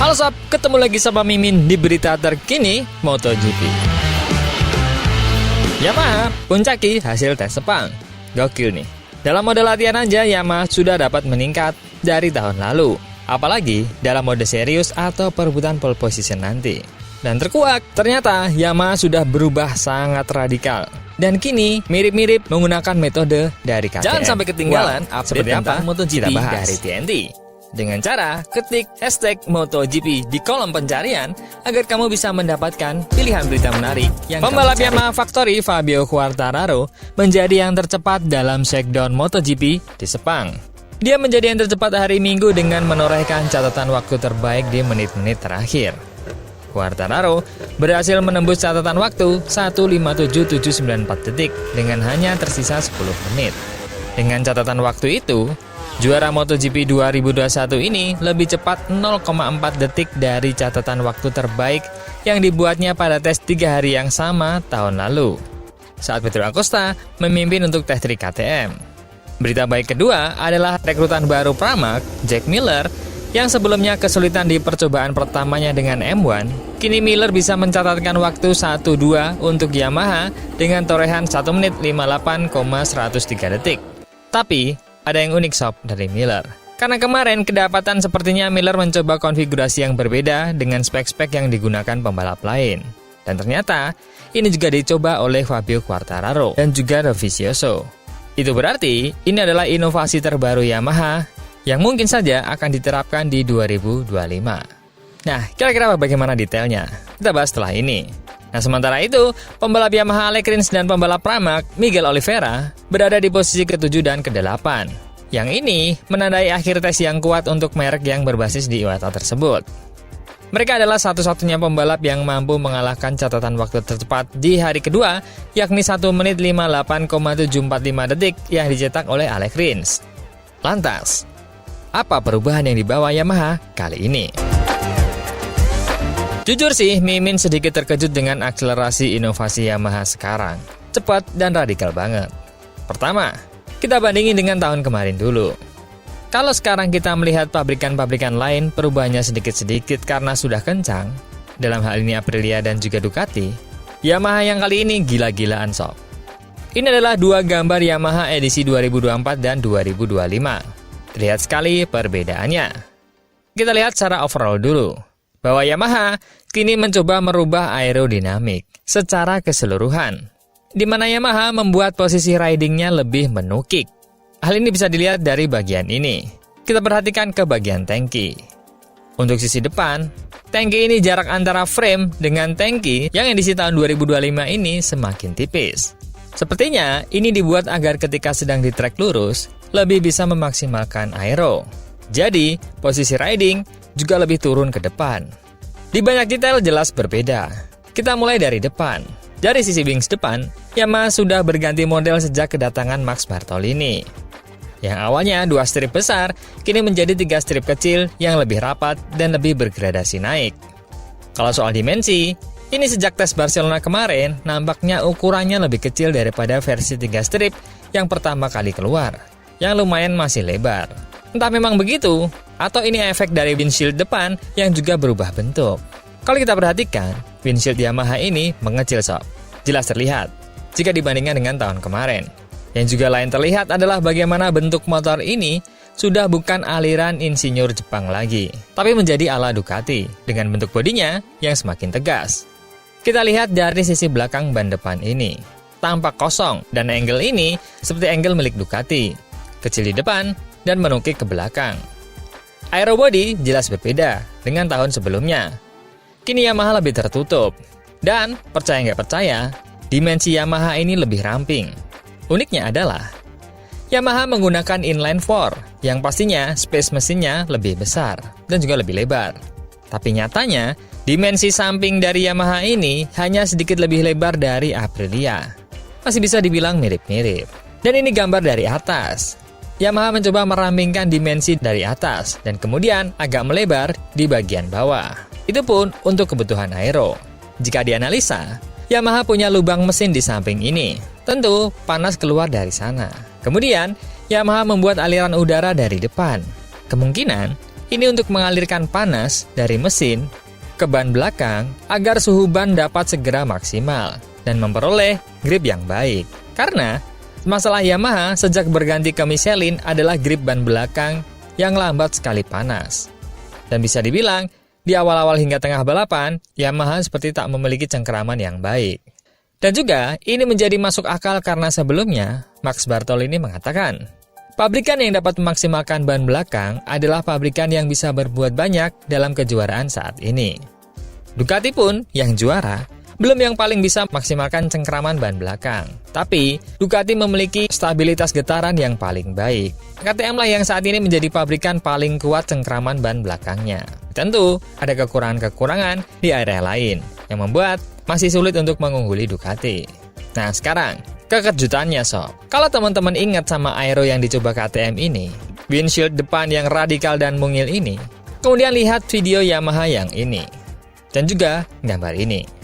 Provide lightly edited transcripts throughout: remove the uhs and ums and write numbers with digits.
Halo sob, ketemu lagi sama Mimin di berita terkini MotoGP. Yamaha puncaki hasil tes Sepang. Gokil nih. Dalam mode latihan aja Yamaha sudah dapat meningkat dari tahun lalu. Apalagi dalam mode serius atau perebutan pole position nanti. Dan terkuak, ternyata Yamaha sudah berubah sangat radikal. Dan kini mirip-mirip menggunakan metode dari KTM. Jangan sampai ketinggalan update tentang MotoGP dari TNT. Dengan cara ketik hashtag MotoGP di kolom pencarian agar kamu bisa mendapatkan pilihan berita menarik yang pembalap Yamaha Factory Fabio Quartararo menjadi yang tercepat dalam shakedown MotoGP di Sepang. Dia menjadi yang tercepat hari Minggu dengan menorehkan catatan waktu terbaik di menit-menit terakhir. Quartararo berhasil menembus catatan waktu 1:57.794 detik dengan hanya tersisa 10 menit. Dengan catatan waktu itu, juara MotoGP 2021 ini lebih cepat 0,4 detik dari catatan waktu terbaik yang dibuatnya pada tes 3 hari yang sama tahun lalu, saat Pedro Acosta memimpin untuk tes 3 KTM. Berita baik kedua adalah rekrutan baru Pramac, Jack Miller, yang sebelumnya kesulitan di percobaan pertamanya dengan M1, kini Miller bisa mencatatkan waktu 1:2 untuk Yamaha dengan torehan 1 menit 58,103 detik. Tapi, ada yang unik sob dari Miller. Karena kemarin kedapatan sepertinya Miller mencoba konfigurasi yang berbeda dengan spek-spek yang digunakan pembalap lain. Dan ternyata, ini juga dicoba oleh Fabio Quartararo dan juga Dovizioso. Itu berarti, ini adalah inovasi terbaru Yamaha yang mungkin saja akan diterapkan di 2025. Nah, kira-kira bagaimana detailnya? Kita bahas setelah ini. Nah, sementara itu, pembalap Yamaha Alex Rins dan pembalap Pramac, Miguel Oliveira, berada di posisi ke-7 dan ke-8. Yang ini menandai akhir tes yang kuat untuk merek yang berbasis di IWTA tersebut. Mereka adalah satu-satunya pembalap yang mampu mengalahkan catatan waktu tercepat di hari kedua, yakni 1 menit 58,745 detik yang dicetak oleh Alex Rins. Lantas, apa perubahan yang dibawa Yamaha kali ini? Jujur sih, Mimin sedikit terkejut dengan akselerasi inovasi Yamaha sekarang. Cepat dan radikal banget. Pertama, kita bandingin dengan tahun kemarin dulu. Kalau sekarang kita melihat pabrikan-pabrikan lain perubahannya sedikit-sedikit karena sudah kencang, dalam hal ini Aprilia dan juga Ducati, Yamaha yang kali ini gila-gilaan sob. Ini adalah dua gambar Yamaha edisi 2024 dan 2025. Terlihat sekali perbedaannya. Kita lihat secara overall dulu, bahwa Yamaha kini mencoba merubah aerodinamik secara keseluruhan, di mana Yamaha membuat posisi ridingnya lebih menukik. Hal ini bisa dilihat dari bagian ini. Kita perhatikan ke bagian tangki. Untuk sisi depan, tangki ini jarak antara frame dengan tangki yang edisi tahun 2025 ini semakin tipis. Sepertinya ini dibuat agar ketika sedang di trek lurus, lebih bisa memaksimalkan aero. Jadi, posisi riding juga lebih turun ke depan. Di banyak detail jelas berbeda. Kita mulai dari depan. Dari sisi wings depan, Yamaha sudah berganti model sejak kedatangan Max Bartolini. Yang awalnya 2 strip besar, kini menjadi 3 strip kecil yang lebih rapat dan lebih bergradasi naik. Kalau soal dimensi, ini sejak tes Barcelona kemarin, nampaknya ukurannya lebih kecil daripada versi 3 strip yang pertama kali keluar, yang lumayan masih lebar. Entah memang begitu, atau ini efek dari windshield depan yang juga berubah bentuk. Kalau kita perhatikan, windshield Yamaha ini mengecil sob. Jelas terlihat, jika dibandingkan dengan tahun kemarin. Yang juga lain terlihat adalah bagaimana bentuk motor ini sudah bukan aliran insinyur Jepang lagi, tapi menjadi ala Ducati, dengan bentuk bodinya yang semakin tegas. Kita lihat dari sisi belakang ban depan ini. Tampak kosong, dan angle ini seperti angle milik Ducati. Kecil di depan, dan menukik ke belakang. Aerobody jelas berbeda dengan tahun sebelumnya. Kini Yamaha lebih tertutup. Dan, percaya nggak percaya, dimensi Yamaha ini lebih ramping. Uniknya adalah, Yamaha menggunakan inline 4, yang pastinya space mesinnya lebih besar dan juga lebih lebar. Tapi nyatanya, dimensi samping dari Yamaha ini hanya sedikit lebih lebar dari Aprilia. Masih bisa dibilang mirip-mirip. Dan ini gambar dari atas. Yamaha mencoba merampingkan dimensi dari atas dan kemudian agak melebar di bagian bawah. Itu pun untuk kebutuhan aero. Jika dianalisa, Yamaha punya lubang mesin di samping ini. Tentu panas keluar dari sana. Kemudian, Yamaha membuat aliran udara dari depan. Kemungkinan Ini untuk mengalirkan panas dari mesin ke ban belakang agar suhu ban dapat segera maksimal dan memperoleh grip yang baik. Karena masalah Yamaha sejak berganti ke Michelin adalah grip ban belakang yang lambat sekali panas. Dan bisa dibilang, di awal-awal hingga tengah balapan, Yamaha seperti tak memiliki cengkeraman yang baik. Dan juga, ini menjadi masuk akal karena sebelumnya, Max Bartolini mengatakan, pabrikan yang dapat memaksimalkan ban belakang adalah pabrikan yang bisa berbuat banyak dalam kejuaraan saat ini. Ducati pun, yang juara, belum yang paling bisa maksimalkan cengkeraman ban belakang. Tapi, Ducati memiliki stabilitas getaran yang paling baik. KTM lah yang saat ini menjadi pabrikan paling kuat cengkeraman ban belakangnya. Tentu, ada kekurangan-kekurangan di area lain, yang membuat masih sulit untuk mengungguli Ducati. Nah sekarang, kekejutannya sob. Kalau teman-teman ingat sama aero yang dicoba KTM ini, windshield depan yang radikal dan mungil ini, kemudian lihat video Yamaha yang ini, dan juga gambar ini.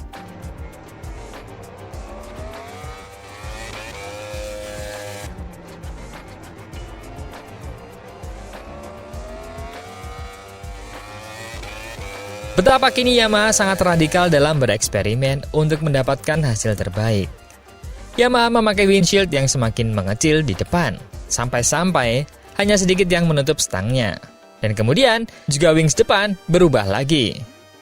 Betapa kini Yamaha sangat radikal dalam bereksperimen untuk mendapatkan hasil terbaik. Yamaha memakai windshield yang semakin mengecil di depan, sampai-sampai hanya sedikit yang menutup stangnya. Dan kemudian juga wings depan berubah lagi.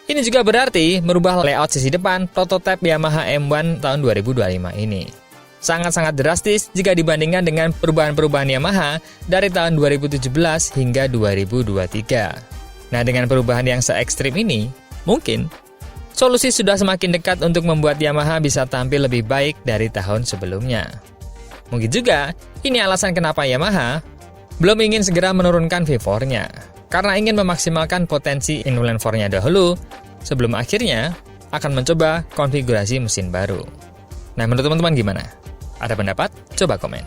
Ini juga berarti merubah layout sisi depan prototipe Yamaha M1 tahun 2025 ini. Sangat-sangat drastis jika dibandingkan dengan perubahan-perubahan Yamaha dari tahun 2017 hingga 2023. Nah, dengan perubahan yang se-ekstrim ini, mungkin solusi sudah semakin dekat untuk membuat Yamaha bisa tampil lebih baik dari tahun sebelumnya. Mungkin juga, ini alasan kenapa Yamaha belum ingin segera menurunkan V4-nya, karena ingin memaksimalkan potensi inline 4-nya dahulu, sebelum akhirnya akan mencoba konfigurasi mesin baru. Nah, menurut teman-teman gimana? Ada pendapat? Coba komen.